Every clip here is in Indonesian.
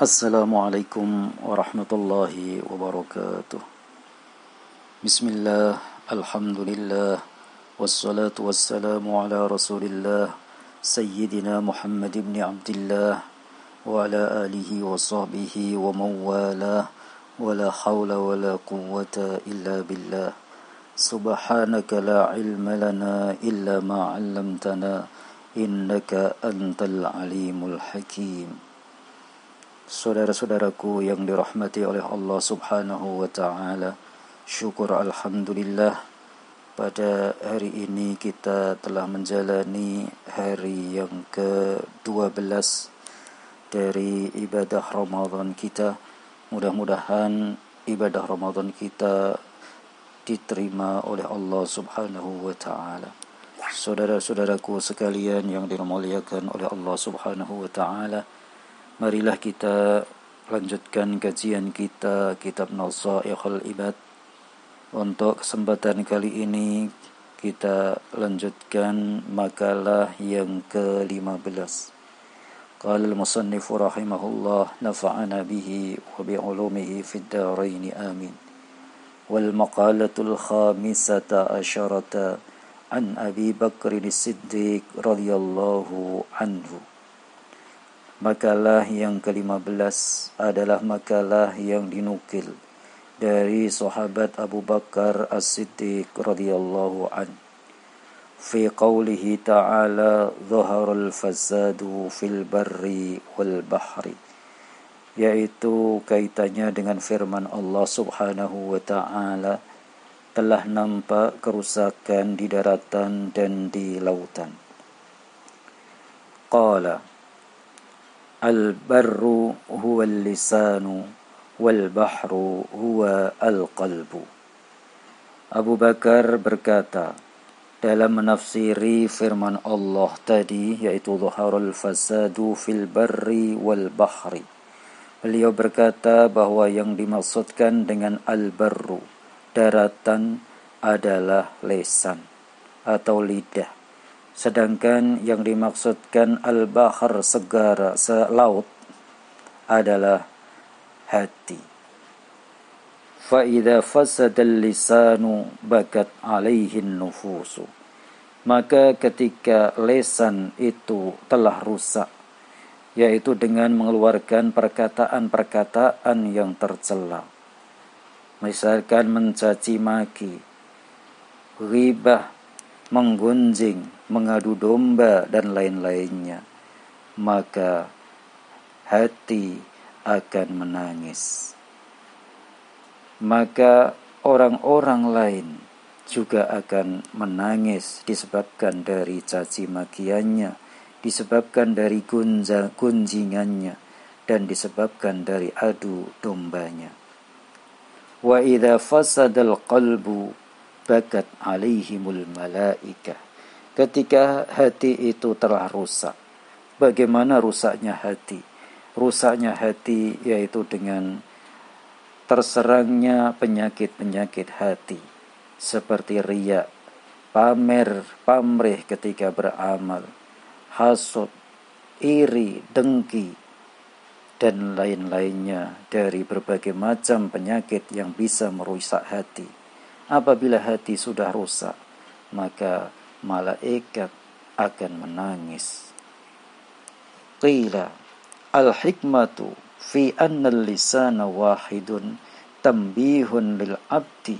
Assalamualaikum warahmatullahi wabarakatuh. Bismillah, alhamdulillah, wassalatu wassalamu ala rasulillah, Sayyidina Muhammad ibn Abdillah, wa ala alihi wa sahbihi wa mawalah, wa la hawla wa la quwwata illa billah. Subhanaka la ilma lana illa ma 'allamtana, innaka antal alimul hakim. Saudara-saudaraku yang dirahmati oleh Allah Subhanahu wa ta'ala, syukur alhamdulillah pada hari ini kita telah menjalani hari yang ke-12 dari ibadah Ramadan kita. Mudah-mudahan ibadah Ramadan kita diterima oleh Allah Subhanahu wa ta'ala. Saudara-saudaraku sekalian yang dimuliakan oleh Allah Subhanahu wa ta'ala, marilah kita lanjutkan kajian kita kitab Nasaikhul Ibad. Untuk kesempatan kali ini kita lanjutkan makalah yang ke-15. Qala al-musannif rahimahullah, nafa'ana bihi wa bi'ulumihi fid dharain amin. Wal maqalatul khamisata asyarata an Abi Bakr as-Siddiq radhiyallahu anhu. Makalah yang ke-15 adalah makalah yang dinukil dari sahabat Abu Bakar As-Siddiq radhiyallahu an. Fi qawlihi ta'ala dhaharul fasadu fil barri wal bahri, yaitu kaitannya dengan firman Allah Subhanahu wa ta'ala, telah nampak kerusakan di daratan dan di lautan. Qala al-barru huwa al-lisanu wal-bahru huwa al-qalbu. Abu Bakar berkata dalam menafsiri firman Allah tadi, yaitu dhaharul fasadu fil barri wal-bahri. Beliau berkata bahwa yang dimaksudkan dengan al-barru, daratan, adalah lesan atau lidah. Sedangkan yang dimaksudkan al-bahr, segara, laut, adalah hati. Fa idza fasada al-lisanu bakat alaihi an-nufusu. Maka ketika lesan itu telah rusak, yaitu dengan mengeluarkan perkataan-perkataan yang tercela, misalkan mencaci maki, ghibah, menggunjing, mengadu domba, dan lain-lainnya, maka hati akan menangis. Maka orang-orang lain juga akan menangis disebabkan dari caci makiannya, disebabkan dari gunjingannya, dan disebabkan dari adu dombanya. Wa idza fasadal qalbu bakat alaihimul malaikah. Ketika hati itu telah rusak, bagaimana rusaknya hati? Rusaknya hati yaitu dengan terserangnya penyakit-penyakit hati, seperti riya, pamrih ketika beramal, hasud, iri, dengki, dan lain-lainnya dari berbagai macam penyakit yang bisa merusak hati. Apabila hati sudah rusak, maka malaikat akan menangis. Qila al-hikmatu fi anna al-lisana wahidun tanbihun lil abdi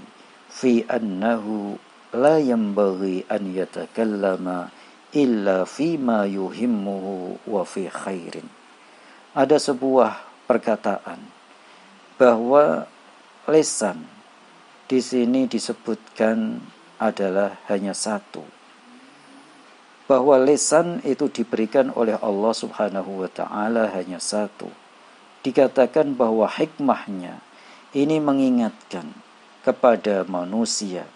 fi annahu la yanbaghi an yatakallama illa fi ma yuhimmuhu wa fi khairin. Ada sebuah perkataan bahwa lisan di sini disebutkan adalah hanya satu. Bahwa lisan itu diberikan oleh Allah Subhanahu wa ta'ala hanya satu. Dikatakan bahwa hikmahnya ini mengingatkan kepada manusia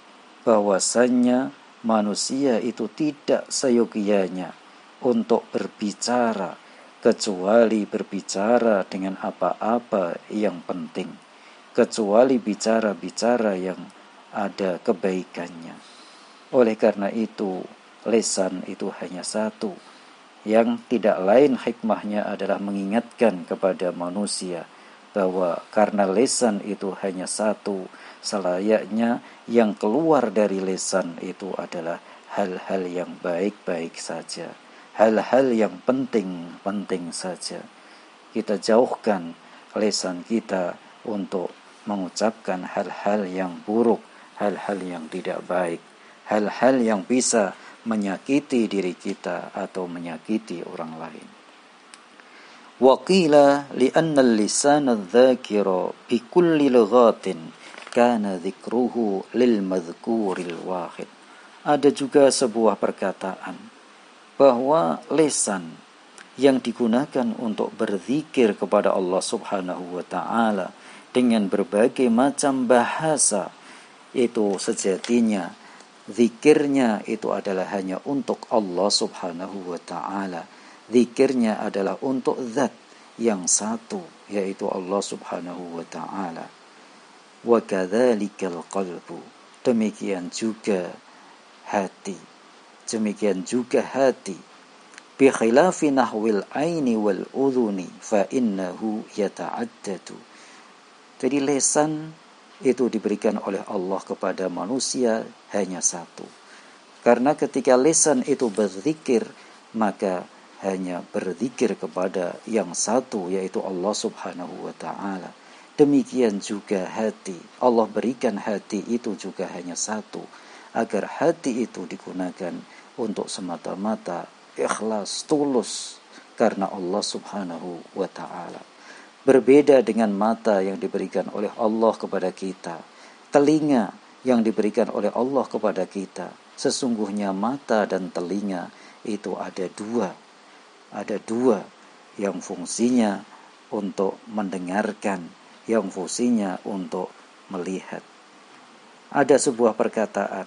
bahwasannya manusia itu tidak seyogianya untuk berbicara kecuali berbicara dengan apa-apa yang penting, kecuali bicara-bicara yang ada kebaikannya. Oleh karena itu, lisan itu hanya satu, yang tidak lain hikmahnya adalah mengingatkan kepada manusia bahwa karena lisan itu hanya satu, selayaknya yang keluar dari lisan itu adalah hal-hal yang baik-baik saja, hal-hal yang penting-penting saja. Kita jauhkan lisan kita untuk mengucapkan hal-hal yang buruk, hal-hal yang tidak baik, hal-hal yang bisa menyakiti diri kita atau menyakiti orang lain. Wa qila li'anna al-lisana adh-dhakira bi kulli lughatin kana dhikruhu lil madhkuril wahid. Ada juga sebuah perkataan bahwa lisan yang digunakan untuk berzikir kepada Allah Subhanahu wa taala dengan berbagai macam bahasa, itu sejatinya zikirnya itu adalah hanya untuk Allah Subhanahu wa taala. Zikirnya adalah untuk zat yang satu, yaitu Allah Subhanahu wa taala. Wa kadzalikal qalbu, demikian juga hati. Demikian juga hati. Bi khilafi nahwil aini wal udhuni fa innahu yata'addadu. Jadi lisan itu diberikan oleh Allah kepada manusia hanya satu. Karena ketika lisan itu berzikir, maka hanya berzikir kepada yang satu, yaitu Allah Subhanahu wa ta'ala. Demikian juga hati. Allah berikan hati itu juga hanya satu, agar hati itu digunakan untuk semata-mata ikhlas, tulus karena Allah Subhanahu wa ta'ala. Berbeda dengan mata yang diberikan oleh Allah kepada kita, telinga yang diberikan oleh Allah kepada kita. Sesungguhnya mata dan telinga itu ada dua yang fungsinya untuk mendengarkan, yang fungsinya untuk melihat. Ada sebuah perkataan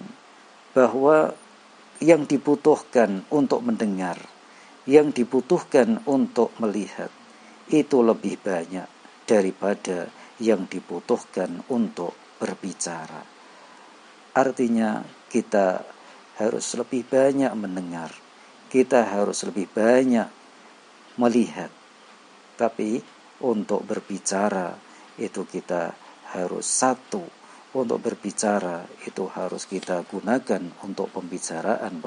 bahwa yang dibutuhkan untuk mendengar, yang dibutuhkan untuk melihat, itu lebih banyak daripada yang dibutuhkan untuk berbicara. Artinya kita harus lebih banyak mendengar, kita harus lebih banyak melihat. Tapi untuk berbicara itu kita harus satu. Untuk berbicara itu harus kita gunakan untuk pembicaraan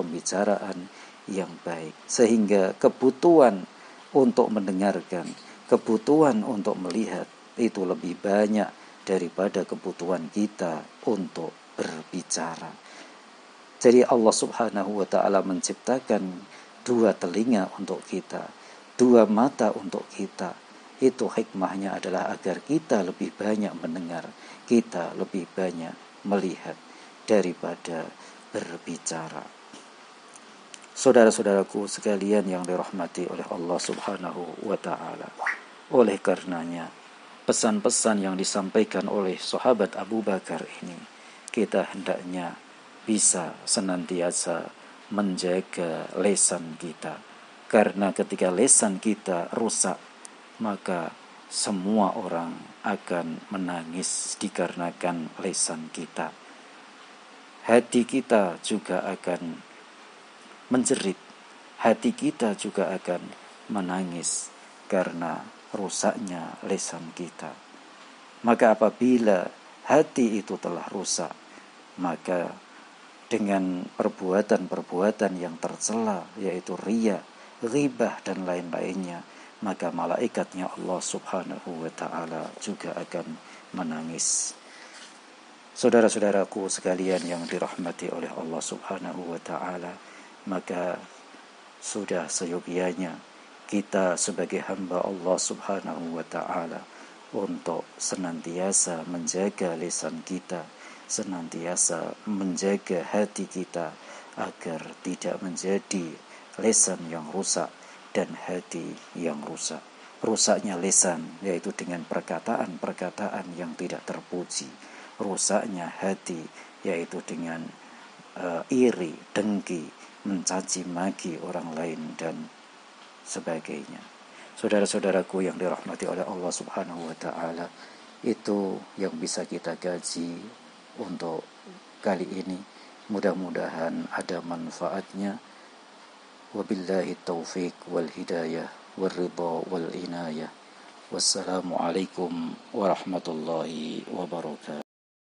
yang baik. Sehingga kebutuhan untuk mendengarkan, kebutuhan untuk melihat itu lebih banyak daripada kebutuhan kita untuk berbicara. Jadi Allah Subhanahu wa ta'ala menciptakan dua telinga untuk kita, dua mata untuk kita. Itu hikmahnya adalah agar kita lebih banyak mendengar, kita lebih banyak melihat daripada berbicara. Saudara-saudaraku sekalian yang dirahmati oleh Allah Subhanahu wa ta'ala. Oleh karenanya, pesan-pesan yang disampaikan oleh sahabat Abu Bakar ini, kita hendaknya bisa senantiasa menjaga lisan kita. Karena ketika lisan kita rusak, maka semua orang akan menangis dikarenakan lisan kita. Hati kita juga akan menjerit, hati kita juga akan menangis karena rusaknya lisan kita. Maka apabila hati itu telah rusak, maka dengan perbuatan-perbuatan yang tercela, yaitu riya, ghibah dan lain-lainnya, maka malaikatnya Allah Subhanahu wa ta'ala juga akan menangis. Saudara-saudaraku sekalian yang dirahmati oleh Allah Subhanahu wa ta'ala, maka sudah seyogianya kita sebagai hamba Allah Subhanahu wa ta'ala untuk senantiasa menjaga lisan kita, senantiasa menjaga hati kita agar tidak menjadi lisan yang rusak dan hati yang rusak. Rusaknya lisan yaitu dengan perkataan-perkataan yang tidak terpuji. Rusaknya hati yaitu dengan iri, dengki, mencaci maki orang lain dan sebagainya. Saudara-saudaraku yang dirahmati oleh Allah Subhanahu wa ta'ala, itu yang bisa kita kaji untuk kali ini. Mudah-mudahan ada manfaatnya. Wabillahi taufiq wal hidayah wal ridha wal inayah. Wassalamualaikum warahmatullahi wabarakatuh.